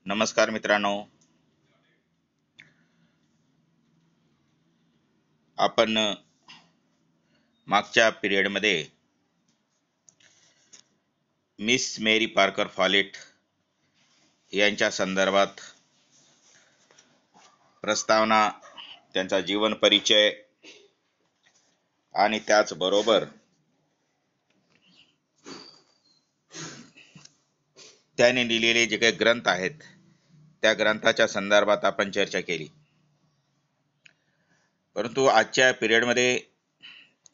नमस्कार मित्रांनो, आपण मागच्या पिरियडमध्ये मिस मेरी पार्कर फॉलेट यांच्या संदर्भात प्रस्तावना, त्यांचा जीवन परिचय आणि त्याचबरोबर त्याने लिहिलेले जे काही ग्रंथ आहेत त्या ग्रंथाच्या संदर्भात आपण चर्चा केली. परंतु आजच्या पिरियडमध्ये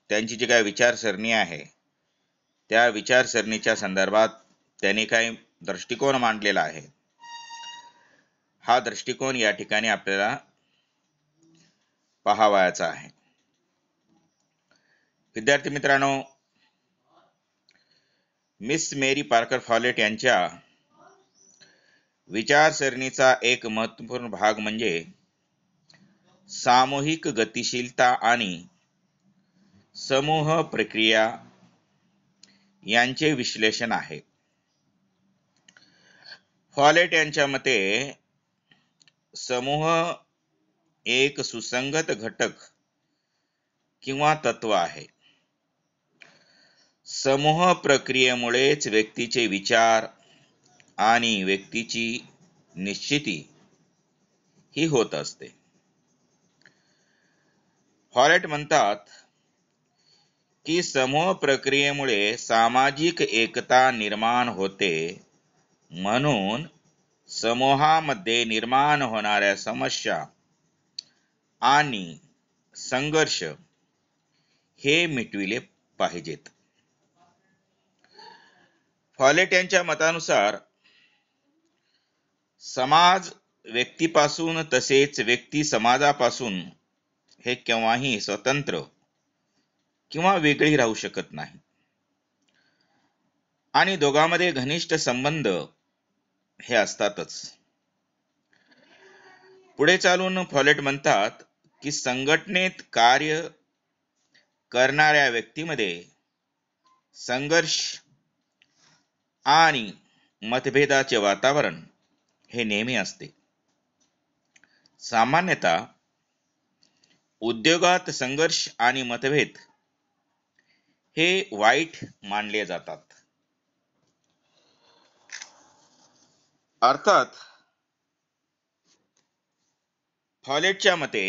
त्यांची जी काही विचारसरणी आहे त्या विचारसरणीच्या संदर्भात त्यांनी काही दृष्टिकोन मांडलेला आहे. हा दृष्टिकोन या ठिकाणी आपल्याला पाहावयाचा आहे. विद्यार्थी मित्रांनो, मिस मेरी पार्कर फॉलेट यांच्या विचारसरणीचा एक महत्त्वपूर्ण भाग म्हणजे सामूहिक गतिशीलता आणि समूह प्रक्रिया यांचे विश्लेषण आहे. फॉलेट यांच्या मते समूह एक सुसंगत घटक किंवा तत्व आहे. समूह प्रक्रियेमुळेच व्यक्तीचे विचार आणि व्यक्तीची निश्चिती ही होत असते. फॉलेट म्हणतात की समूह प्रक्रियेमुळे सामाजिक एकता निर्माण होते, म्हणून समूहामध्ये निर्माण होणाऱ्या समस्या आणि संघर्ष हे मिटविले पाहिजेत. फॉलेट यांच्या मतानुसार समाज व्यक्तीपासून तसेच व्यक्ती समाजापासून हे केव्हाही स्वतंत्र किंवा वेगळी राहू शकत नाही आणि दोघांमध्ये घनिष्ठ संबंध हे असतातच. पुढे चालून फॉलेट म्हणतात की संघटनेत कार्य करणाऱ्या व्यक्तीमध्ये संघर्ष आणि मतभेदाचे वातावरण हे नेहमी असते. सामान्यतः उद्योगात संघर्ष आणि मतभेद हे वाईट मानले जातात. अर्थात फॉलेटच्या मते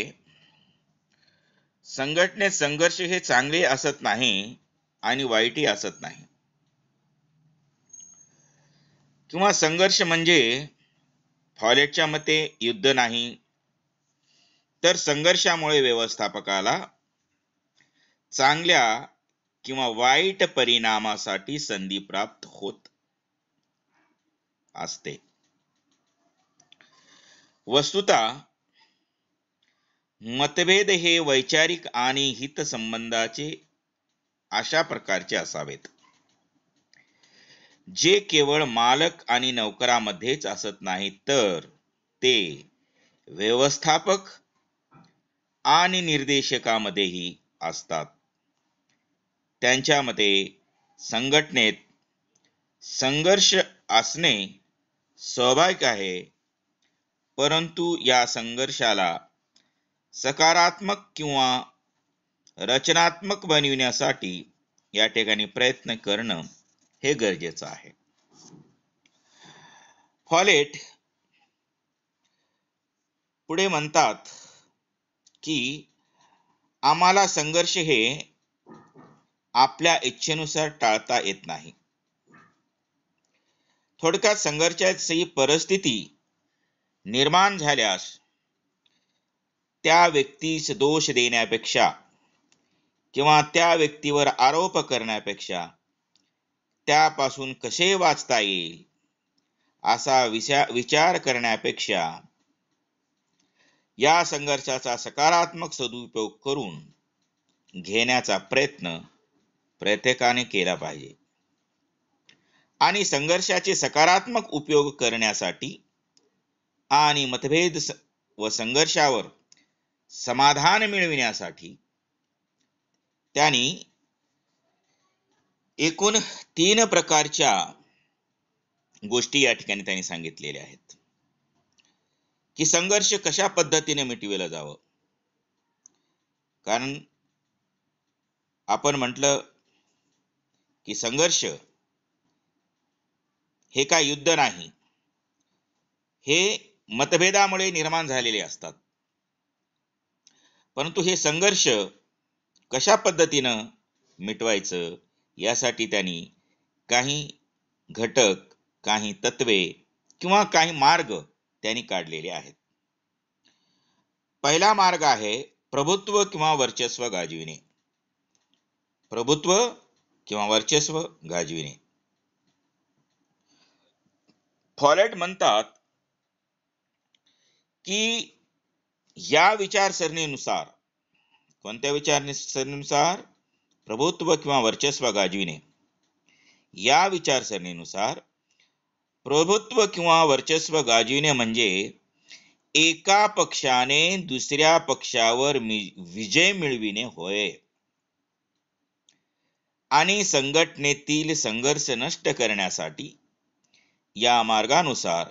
संघटनेत संघर्ष हे चांगले असत नाही आणि वाईटही असत नाही, किंवा संघर्ष म्हणजे फॉलेटच्या मते युद्ध नाही, तर संघर्षामुळे व्यवस्थापकाला चांगल्या किंवा वाईट परिणामासाठी संधी प्राप्त होत असते. वस्तुतः मतभेद हे वैचारिक आणि हितसंबंधाचे अशा प्रकारचे असावेत जे केवळ मालक आणि नोकरामध्येच असत नाही, तर ते व्यवस्थापक आणि निर्देशकामध्येही असतात. त्यांच्या मते संघटनेत संघर्ष असणे स्वाभाविक आहे, परंतु या संघर्षाला सकारात्मक किंवा रचनात्मक बनविण्यासाठी या ठिकाणी प्रयत्न करणं हे गरजेचं आहे. फॉलेट पुढे म्हणतात की आम्हाला संघर्ष हे आपल्या इच्छेनुसार टाळता येत नाही. थोडक्यात संघर्षाची परिस्थिती निर्माण झाल्यास त्या व्यक्तीस दोष देण्यापेक्षा किंवा त्या व्यक्तीवर आरोप करण्यापेक्षा त्यापासून कसे वाचता येईल असा विचार करण्यापेक्षा या संघर्षाचा सकारात्मक सदुपयोग करून घेण्याचा प्रयत्न प्रत्येकाने केला पाहिजे आणि संघर्षाचे सकारात्मक उपयोग करण्यासाठी आणि मतभेद व संघर्षावर समाधान मिळविण्यासाठी त्यांनी एकूण 3 प्रकारच्या गोष्टी या ठिकाणी त्यांनी सांगितलेल्या आहेत. की संघर्ष कशा पद्धतीने मिटविला जावं. कारण आपण म्हटलं की संघर्ष हे काय युद्ध नाही, हे मतभेदामुळे निर्माण झालेले असतात. परंतु हे संघर्ष कशा पद्धतीनं मिटवायचं यासाठी त्यांनी काही घटक, काही तत्वे किंवा काही मार्ग त्यांनी काढलेले आहेत. पहिला मार्ग आहे प्रभुत्व किंवा वर्चस्व गाजविणे. प्रभुत्व किंवा वर्चस्व गाजविणे. फॉलेट म्हणतात की या विचारसरणीनुसार, कोणत्या विचारसरणीनुसार? प्रभुत्व किंवा वर्चस्व गाजविणे. या विचारसरणीनुसार प्रभुत्व किंवा वर्चस्व गाजविणे म्हणजे एका पक्षाने दुसऱ्या पक्षावर विजय मिळविणे होय. आणि संघटनेतील संघर्ष नष्ट करण्यासाठी या मार्गानुसार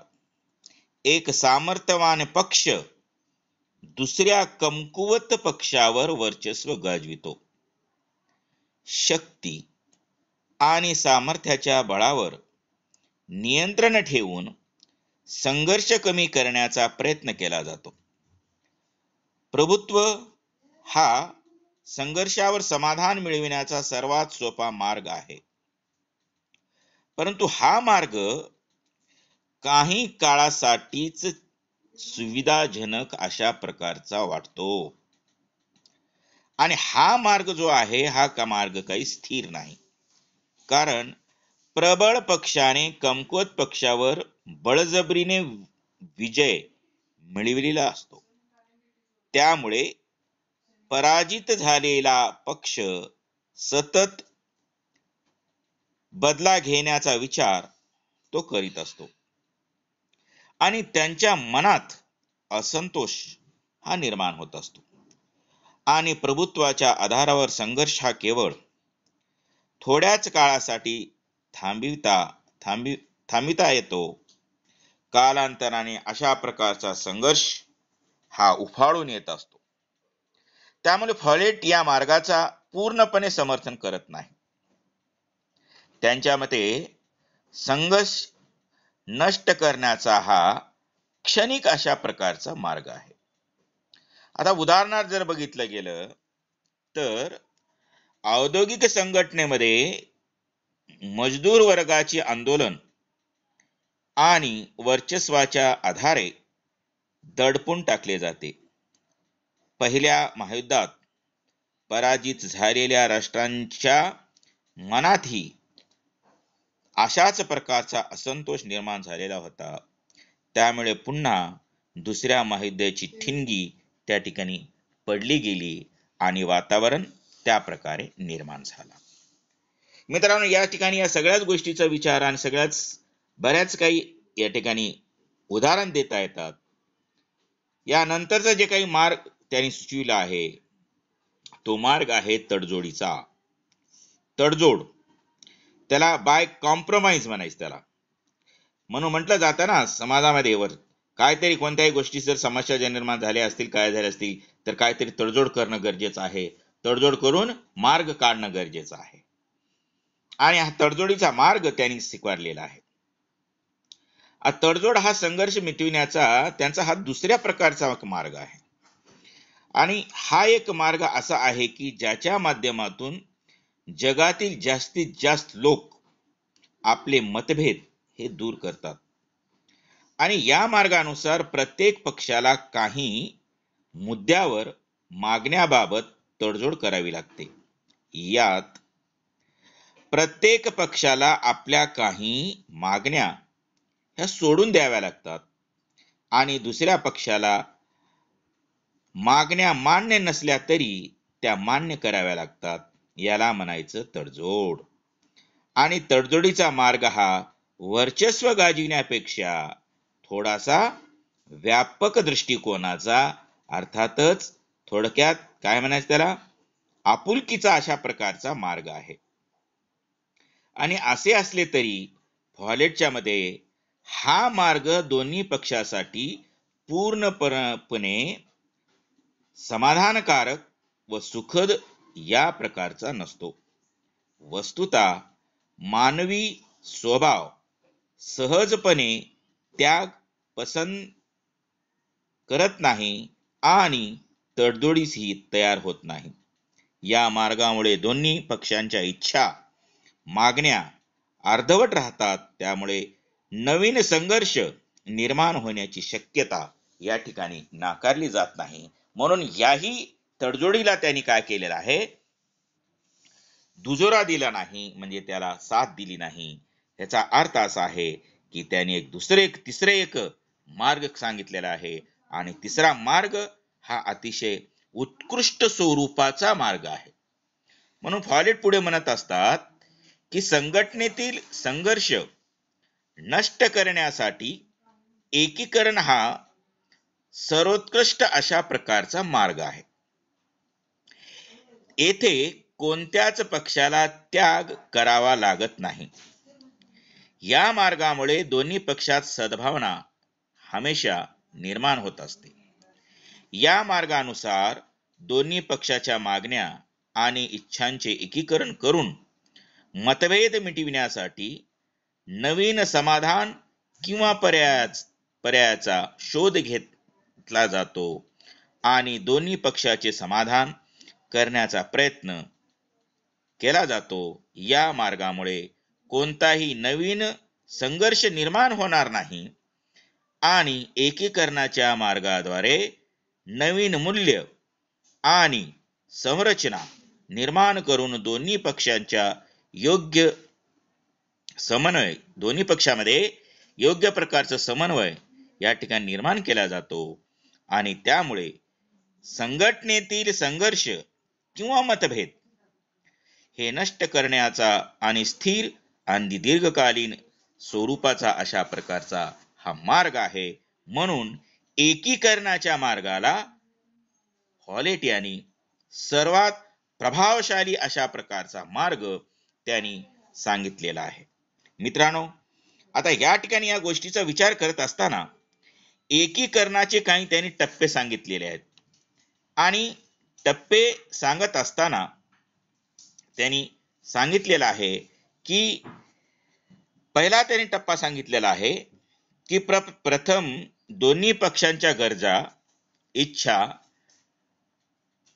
एक सामर्थ्यवान पक्ष दुसऱ्या कमकुवत पक्षावर वर्चस्व गाजवितो. शक्ती आणि सामर्थ्याच्या बळावर नियंत्रण ठेवून संघर्ष कमी करण्याचा प्रयत्न केला जातो. प्रभुत्व हा संघर्षावर समाधान मिळविण्याचा सर्वात सोपा मार्ग आहे. परंतु हा मार्ग काही काळासाठीच सुविधाजनक अशा प्रकारचा वाटतो. आणि हा मार्ग जो आहे हा मार्ग काही स्थिर नाही. कारण प्रबळ पक्षाने कमकुवत पक्षावर बळजबरीने विजय मिळविलेला असतो. त्यामुळे पराजित झालेला पक्ष सतत बदला घेण्याचा विचार तो करीत असतो आणि त्यांच्या मनात असंतोष हा निर्माण होत असतो. आणि प्रभुत्वाच्या आधारावर संघर्ष हा केवळ थोड्याच काळासाठी थांबिता येतो. कालांतराने अशा प्रकारचा संघर्ष हा उफाळून येत असतो. त्यामुळे फॉलेट या मार्गाचा पूर्णपणे समर्थन करत नाही. त्यांच्या मते संघर्ष नष्ट करण्याचा हा क्षणिक अशा प्रकारचा मार्ग आहे. आता उदाहरणार्थ जर बघितलं गेलं तर औद्योगिक संघटनेमध्ये मजदूर वर्गाचे आंदोलन आणि वर्चस्वाच्या आधारे दडपून टाकले जाते. पहिल्या महायुद्धात पराजित झालेल्या राष्ट्रांच्या मनातही अशाच प्रकारचा असंतोष निर्माण झालेला होता. त्यामुळे पुन्हा दुसऱ्या महायुद्धाची ठिणगी त्या ठिकाणी पडली गेली आणि वातावरण त्या प्रकारे निर्माण झाला. मित्रांनो, या ठिकाणी या सगळ्याच गोष्टीचा विचार आणि बऱ्याच काही या ठिकाणी उदाहरण देता येतात. यानंतरचा जे काही मार्ग त्यांनी सुचविला आहे तो मार्ग आहे तडजोडीचा. तडजोड, त्याला बाय कॉम्प्रोमाइज म्हणायचं त्याला. म्हणून म्हटलं जातं ना समाजामध्ये काहीतरी कोणत्याही गोष्टी जर समस्या ज्या निर्माण झाल्या असतील, काय झाल्या असतील, तर काहीतरी तडजोड करणं गरजेचं आहे. तडजोड करून मार्ग काढणं गरजेचं आहे. आणि हा तडजोडीचा मार्ग त्यांनी स्वीकारलेला आहे. तडजोड हा संघर्ष मिटविण्याचा त्यांचा हा दुसऱ्या प्रकारचा मार्ग आहे. आणि हा एक मार्ग असा आहे की ज्याच्या माध्यमातून जगातील जास्तीत जास्त लोक आपले मतभेद हे दूर करतात. आणि या मार्गानुसार प्रत्येक पक्षाला काही मुद्द्यावर मागण्याबाबत तडजोड करावी लागते. यात प्रत्येक पक्षाला आपल्या काही मागण्या ह्या सोडून द्याव्या लागतात आणि दुसऱ्या पक्षाला मागण्या मान्य नसल्या तरी त्या मान्य कराव्या लागतात. याला म्हणायचं तडजोड. आणि तडजोडीचा मार्ग हा वर्चस्व गाजविण्यापेक्षा थोडासा व्यापक दृष्टिकोनाचा, अर्थातच थोडक्यात काय म्हणायचं त्याला, आपुलकीचा अशा प्रकारचा मार्ग आहे. आणि असे असले तरी फॉलेटच्या मध्ये हा मार्ग दोन्ही पक्षासाठी पूर्णपणे समाधानकारक व सुखद या प्रकारचा नसतो. वस्तुतः मानवी स्वभाव सहजपणे त्याग पसंत करत नाही आणि तडजोडीसही तयार होत नाही. या मार्गामुळे दोन्ही पक्षांच्या इच्छा मागण्या अर्धवट राहतात. त्यामुळे नवीन संघर्ष निर्माण होण्याची शक्यता या ठिकाणी नाकारली जात नाही. म्हणून याही तडजोडीला त्यांनी काय केलेलं आहे, दुजोरा दिला नाही, म्हणजे त्याला साथ दिली नाही. याचा अर्थ असा आहे की त्यांनी एक तिसरे एक मार्ग सांगितलेला आहे आणि तिसरा मार्ग हा अतिशय उत्कृष्ट स्वरूपाचा मार्ग आहे. म्हणून फॉलेट पुढे म्हणत असतात की संघटनेतील संघर्ष नष्ट करण्यासाठी एकीकरण हा सर्वोत्कृष्ट अशा प्रकारचा मार्ग आहे. येथे कोणत्याच पक्षाला त्याग करावा लागत नाही. या मार्गामुळे दोन्ही पक्षात सद्भावना हमेशा निर्माण होत असते. या मार्गानुसार दोन्ही पक्षाच्या मागण्या आणि इच्छांचे एकीकरण करून मतभेद मिटविण्यासाठी नवीन समाधान किंवा पर्यायाचा शोध घेतला जातो आणि दोन्ही पक्षाचे समाधान करण्याचा प्रयत्न केला जातो. या मार्गामुळे कोणताही नवीन संघर्ष निर्माण होणार नाही आणि एकीकरणाच्या मार्गाद्वारे नवीन मूल्य आणि संरचना निर्माण करून दोन्ही पक्षांच्या योग्य समन्वय, दोन्ही पक्षामध्ये योग्य प्रकारचा समन्वय या ठिकाणी निर्माण केला जातो आणि त्यामुळे संघटनेतील संघर्ष किंवा मतभेद हे नष्ट करण्याचा आणि स्थिर आणि दीर्घकालीन स्वरूपाचा अशा प्रकारचा हा मार्ग आहे. म्हणून एकीकरणाच्या मार्गाला हॉलेट यांनी सर्वात प्रभावशाली अशा प्रकारचा मार्ग त्यांनी सांगितलेला आहे. मित्रांनो, आता या ठिकाणी या गोष्टीचा विचार करत असताना एकीकरणाचे काही त्यांनी टप्पे सांगितलेले आहेत आणि टप्पे सांगत असताना त्यांनी सांगितलेलं आहे की पहिला त्यांनी टप्पा सांगितलेला आहे की प्रथम दोन्ही पक्षांच्या गरजा, इच्छा,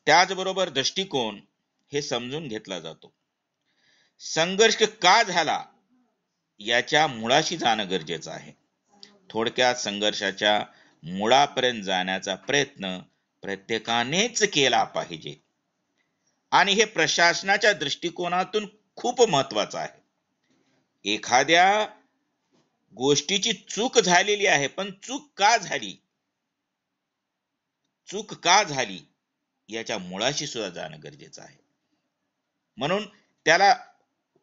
त्याचबरोबर दृष्टिकोन हे समजून घेतला जातो. संघर्ष का झाला याच्या मुळाशी जाणं गरजेचं आहे. थोडक्यात संघर्षाच्या मुळापर्यंत जाण्याचा प्रयत्न प्रत्येकानेच केला पाहिजे आणि हे प्रशासनाच्या दृष्टिकोनातून खूप महत्वाचं आहे. एखाद्या गोष्टीची चूक झालेली आहे, पण चूक का झाली याच्या मुळाशी सुद्धा जाणं गरजेचं आहे. म्हणून त्याला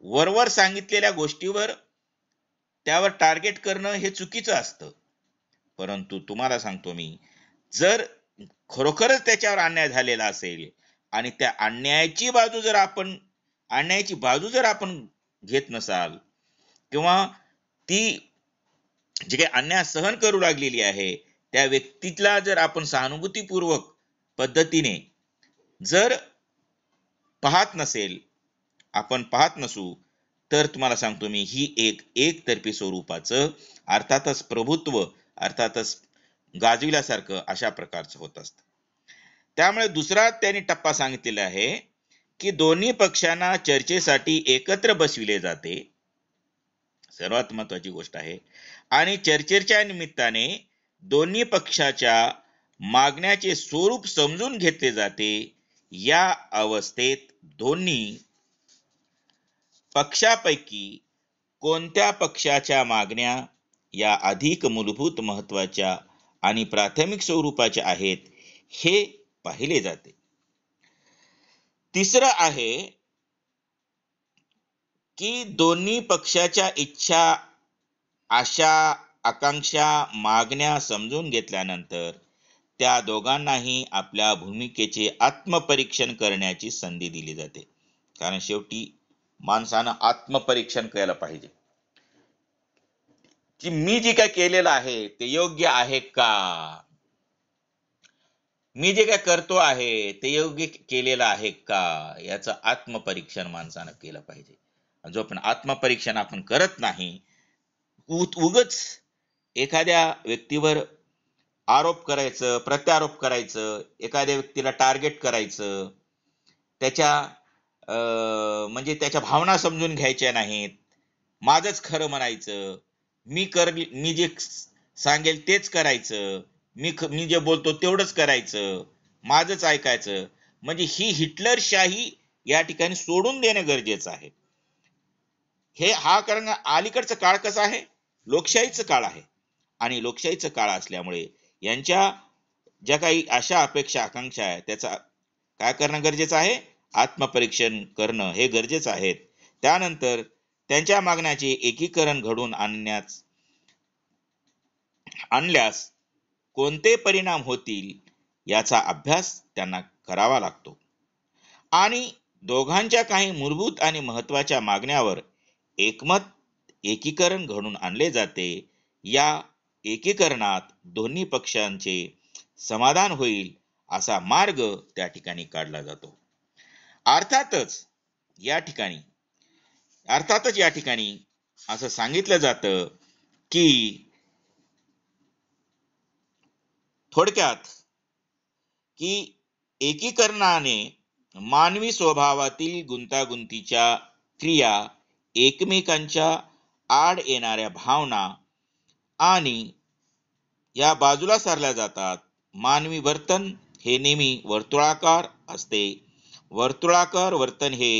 वरवर सांगितलेल्या गोष्टीवर त्यावर टार्गेट करणं हे चुकीचं असतं. परंतु तुम्हाला सांगतो मी, जर खरोखरच त्याच्यावर अन्याय झालेला असेल आणि त्या अन्यायाची बाजू जर आपण घेत नसाल किंवा ती जे काही अन्याय सहन करू लागलेली आहे त्या व्यक्तीला जर आपण सहानुभूतीपूर्वक पद्धतीने जर आपण पाहत नसू, तर तुम्हाला सांगतो मी, ही एकतर्फी स्वरूपाचं अर्थातच प्रभुत्व अर्थातच गाजविल्यासारखं अशा प्रकारचं होत असतं. त्यामुळे दुसरा त्यांनी टप्पा सांगितलेला आहे की दोन्ही पक्षांना चर्चेसाठी एकत्र बसविले जाते. सर्वात महत्वाची गोष्ट आहे. आणि चर्चेच्या निमित्ताने दोन्ही पक्षाच्या मागण्याचे स्वरूप समजून घेतले जाते. या अवस्थेत दोन्ही पक्षापैकी कोणत्या पक्षाच्या मागण्या या अधिक मूलभूत महत्वाच्या आणि प्राथमिक स्वरूपाच्या आहेत हे पाहिले जाते. तिसरं आहे की दोन्ही पक्षाच्या इच्छा, आशा, आकांक्षा, मागण्या समजून घेतल्यानंतर त्या दोघांनाही आपल्या भूमिकेचे आत्मपरीक्षण करण्याची संधी दिली जाते. कारण शेवटी माणसानं आत्मपरीक्षण केलं पाहिजे की मी जे काय केलेलं आहे ते योग्य आहे का. मी जे काय करतो आहे ते योग्य केलेलं आहे का, याचं आत्मपरीक्षण माणसानं केलं पाहिजे. जो पण आत्मपरीक्षण आपण करत नाही, उगच एखाद्या व्यक्तीवर आरोप करायचं, प्रत्यारोप करायचं, एखाद्या व्यक्तीला टार्गेट करायचं, त्याच्या म्हणजे त्याच्या भावना समजून घ्यायच्या नाहीत, माझंच खरं म्हणायचं, मी जे सांगेल तेच करायचं, मी जे बोलतो तेवढंच करायचं, माझंच ऐकायचं, म्हणजे ही हिटलरशाही या ठिकाणी सोडून देणं गरजेचं आहे. कारण अलीकडचं काळ कसं आहे, लोकशाहीचं काळ आहे, आणि लोकशाहीचं काळ असल्यामुळे यांच्या ज्या काही आशा अपेक्षा आकांक्षा आहे त्याचा काय करणं गरजेचं आहे, आत्मपरीक्षण करणं हे गरजेचं आहे. त्यानंतर त्यांच्या मागण्याचे एकीकरण घडून आणल्यास कोणते परिणाम होतील याचा अभ्यास त्यांना करावा लागतो, आणि दोघांच्या काही मूलभूत आणि महत्वाच्या मागण्यावर एकीकरण घडून आणले जाते. या एकीकरणात दोन्ही पक्षांचे समाधान होईल असा मार्ग त्या ठिकाणी काढला जातो. अर्थातच या ठिकाणी असं सांगितलं जातं की थोडक्यात की एकीकरणाने मानवी स्वभावातील गुंतागुंतीच्या क्रिया, एकमेकांच्या आड येणाऱ्या भावना आणि या बाजूला सारल्या जातात. मानवी वर्तन हे नेहमी वर्तुळाकार असते. वर्तुळाकार वर्तन हे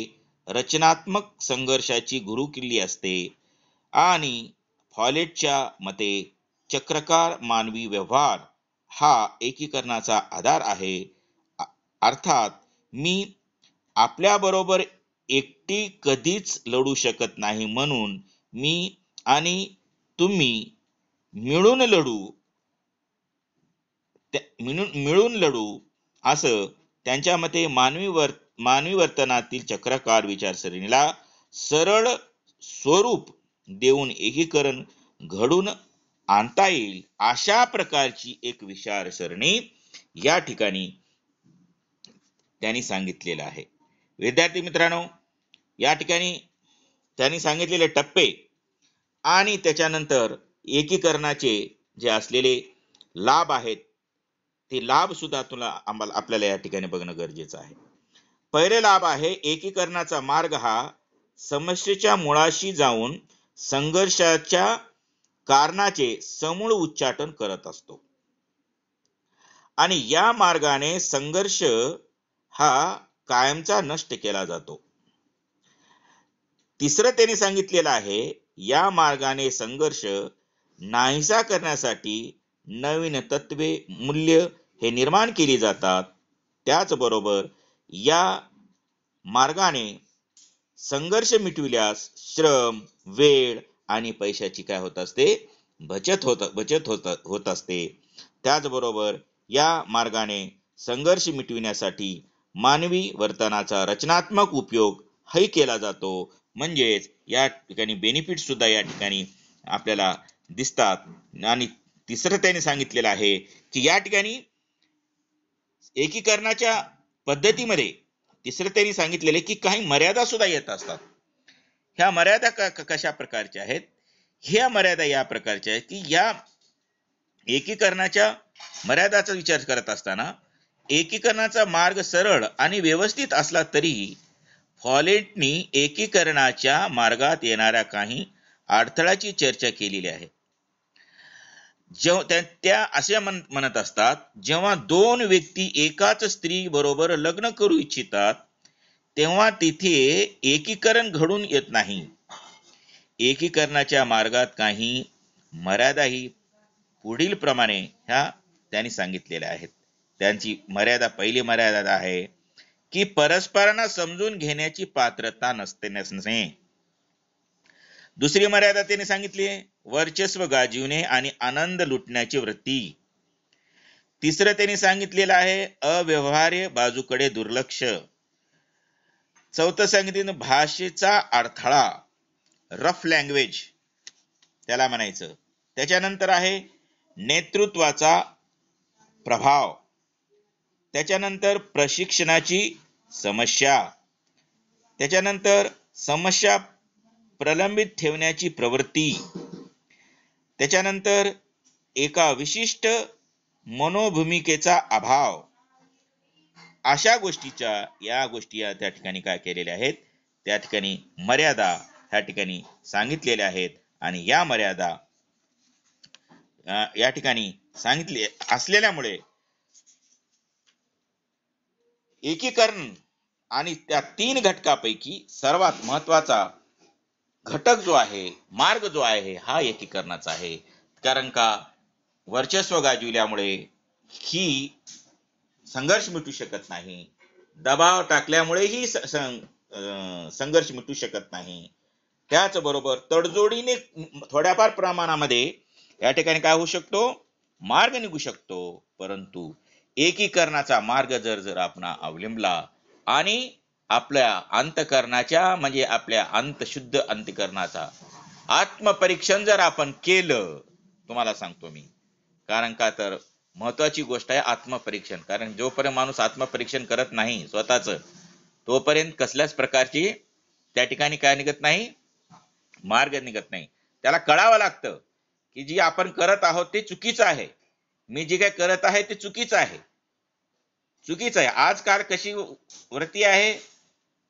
रचनात्मक संघर्षाची गुरुकिल्ली असते, आणि फॉलेटच्या मते चक्रकार मानवी व्यवहार हा एकीकरणाचा आधार आहे. अर्थात मी आपल्याबरोबर एकटी कधीच लढू शकत नाही, म्हणून मी आणि तुम्ही मिळून लढू असं त्यांच्या मते मानवी वर्तनातील चक्राकार विचारसरणीला सरळ स्वरूप देऊन एकीकरण घडून आणता येईल अशा प्रकारची एक विचारसरणी या ठिकाणी त्यांनी सांगितलेलं आहे. विद्यार्थी मित्रांनो, या ठिकाणी त्यांनी सांगितलेले टप्पे आणि त्याच्यानंतर एकीकरणाचे जे असलेले लाभ आहेत ते लाभ सुद्धा आपल्याला या ठिकाणी बघणं गरजेचं आहे. पहिले लाभ आहे, एकीकरणाचा मार्ग हा समस्येच्या मुळाशी जाऊन संघर्षाच्या कारणाचे समूळ उच्चाटन करत असतो, आणि या मार्गाने संघर्ष हा कायमचा नष्ट केला जातो. तिसरं त्यांनी सांगितलेलं आहे, या मार्गाने संघर्ष नाहीसा करण्यासाठी नवीन तत्वे, मूल्य हे निर्माण केली जातात. त्याचबरोबर या मार्गाने संघर्ष मिटविल्यास श्रम, वेळ आणि पैशाची काय होत असते, बचत होत असते. त्याचबरोबर या मार्गाने संघर्ष मिटविण्यासाठी मानवी वर्तनाचा रचनात्मक उपयोग ही केला जातो. म्हणजेच या ठिकाणी बेनिफिट सुद्धा या ठिकाणी आपल्याला दिसतात. आणि तिसरं त्याने सांगितलेलं आहे की या ठिकाणी एकीकरणाच्या पद्धतीमध्ये तिसरं त्यांनी सांगितलेले की काही मर्यादा सुद्धा येत असतात. ह्या मर्यादा कशा प्रकारच्या आहेत, ह्या मर्यादा या प्रकारच्या आहेत की या एकीकरणाच्या मर्यादाचा विचार करत असताना एकीकरणाचा मार्ग सरळ आणि व्यवस्थित असला तरी फॉलेटनी एकीकरणाच्या मार्गात येणाऱ्या काही अडथळ्याची चर्चा केलेली आहे. त्या असे म्हणत असतात, जेव्हा दोन व्यक्ती एकाच स्त्री बरोबर लग्न करू इच्छितात तेव्हा तिथे एकीकरण घडून येत नाही. एकीकरणाच्या मार्गात काही मर्यादाही पुढील प्रमाणे ह्या त्यांनी सांगितलेल्या आहेत. त्यांची पहिली मर्यादा आहे की परस्परांना समजून घेण्याची पात्रता नसणे. दुसरी मर्यादा त्यांनी सांगितली वर्चस्व गाजविणे आणि आनंद लुटण्याची वृत्ती. तिसरं त्यांनी सांगितलेलं आहे अव्यवहार्य बाजूकडे दुर्लक्ष. चौथं सांगितलं भाषेचा अडथळा, रफ लँग्वेज त्याला म्हणायचं. त्याच्यानंतर आहे नेतृत्वाचा प्रभाव. त्याच्यानंतर प्रशिक्षणाची समस्या, त्याच्यानंतर समस्या प्रलंबित ठेवण्याची प्रवृत्ती, त्याच्यानंतर एका विशिष्ट मनोभूमिकेचा अभाव, अशा या गोष्टी त्या ठिकाणी काय केलेल्या आहेत, त्या ठिकाणी मर्यादा ह्या ठिकाणी सांगितलेल्या आहेत. आणि या मर्यादा या ठिकाणी सांगितले असलेल्यामुळे एकीकरण आणि त्या 3 घटकापैकी सर्वात महत्वाचा घटक जो आहे, मार्ग जो आहे, हा एकीकरणाचा आहे. कारण का वर्चस्व गाजविल्यामुळे ही संघर्ष मिटू शकत नाही, दबाव टाकल्यामुळेही संघर्ष मिटू शकत नाही. त्याचबरोबर तडजोडीने थोड्याफार प्रमाणामध्ये या ठिकाणी काय होऊ शकतो, मार्ग निघू शकतो. परंतु एकीकरणाचा मार्ग जर आपण अवलंबला आणि आपल्या अंतकरणाच्या म्हणजे आपल्या अंतशुद्ध अंतकरणाचा आत्मपरीक्षण जर आपण केलं, तुम्हाला सांगतो मी, कारण का तर महत्वाची गोष्ट आहे आत्मपरीक्षण. कारण जोपर्यंत माणूस आत्मपरीक्षण करत नाही स्वतःच, तोपर्यंत कसल्याच प्रकारची त्या ठिकाणी काय निघत नाही, मार्ग निघत नाही. त्याला कळावं लागतं की जी आपण करत आहोत ते चुकीचं आहे, मी जे काय करत आहे ते चुकीचं आहे, चुकीचं आहे. आजकाल कशी वृत्ती आहे,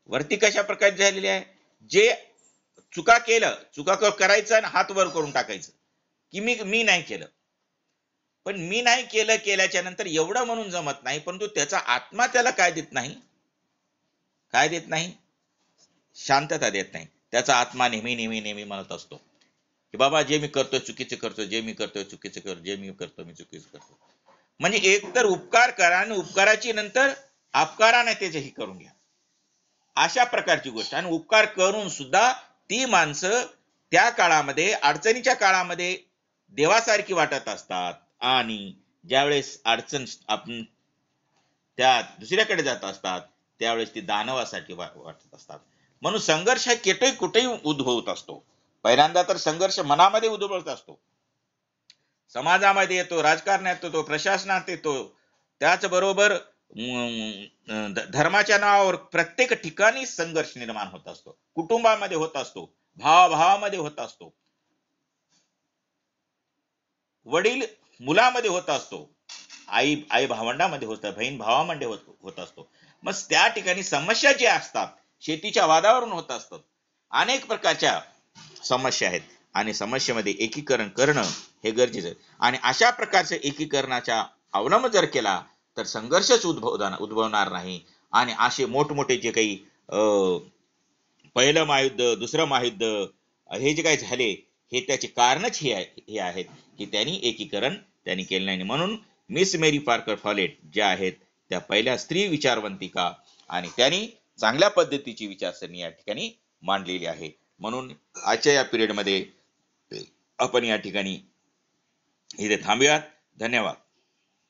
वरती कशा प्रकारे झालेली आहे, जे चुका करायचं आणि हात वर करून टाकायचं की मी नाही केलं. पण मी नाही केलं, केल्याच्या नंतर एवढं म्हणून जमत नाही, परंतु त्याचा आत्मा त्याला काय देत नाही, काय देत नाही, शांतता देत नाही. त्याचा आत्मा नेहमी नेहमी नेहमी म्हणत असतो की बाबा जे मी करतोय चुकीचे करतोय, जे मी करतोय चुकीचे करतो, जे मी करतो मी चुकीचे करतो. म्हणजे एक तर उपकार करा आणि उपकाराची नंतर अपकाराने त्याचेही करून घ्या, अशा प्रकारची गोष्ट. आणि उपकार करून सुद्धा ती माणसं त्या काळामध्ये, अडचणीच्या काळामध्ये देवासारखी वाटत असतात आणि ज्यावेळेस अडचण आपण त्या दुसऱ्याकडे जात असतात त्यावेळेस ती दानवासाठी वाटत असतात. म्हणून संघर्ष हा कुठेही उद्भवत असतो. पहिल्यांदा तर संघर्ष मनामध्ये उद्भवत असतो, समाजामध्ये येतो, राजकारणात येतो, प्रशासनात येतो, त्याचबरोबर धर्माच्या नावावर प्रत्येक ठिकाणी संघर्ष निर्माण होत असतो, कुटुंबामध्ये होत असतो, भावाभावामध्ये होत असतो, वडील मुलामध्ये होत असतो, आई भावंडामध्ये होतं, बहीण भावामध्ये होत असतो. मग त्या ठिकाणी समस्या ज्या असतात शेतीच्या वादावरून होत असतात, अनेक प्रकारच्या समस्या आहेत आणि समस्येमध्ये एकीकरण करणं हे गरजेचं आहे. आणि अशा प्रकारच्या एकीकरणाचा अवलंब जर केला तर संघर्षच उद्भवणार नाही. आणि असे मोठमोठे जे काही पहिलं महायुद्ध, दुसरं महायुद्ध हे जे काही झाले, हे त्याचे कारणच हे आहेत की त्यांनी एकीकरण त्यांनी केलं नाही. म्हणून मिस मेरी पार्कर फॉलेट ज्या आहेत त्या पहिल्या स्त्री विचारवंतिका आणि त्यांनी चांगल्या पद्धतीची विचारसरणी या ठिकाणी मांडलेली आहे. म्हणून आजच्या या पिरियड मध्ये आपण या ठिकाणी इथे थांबूयात. धन्यवाद.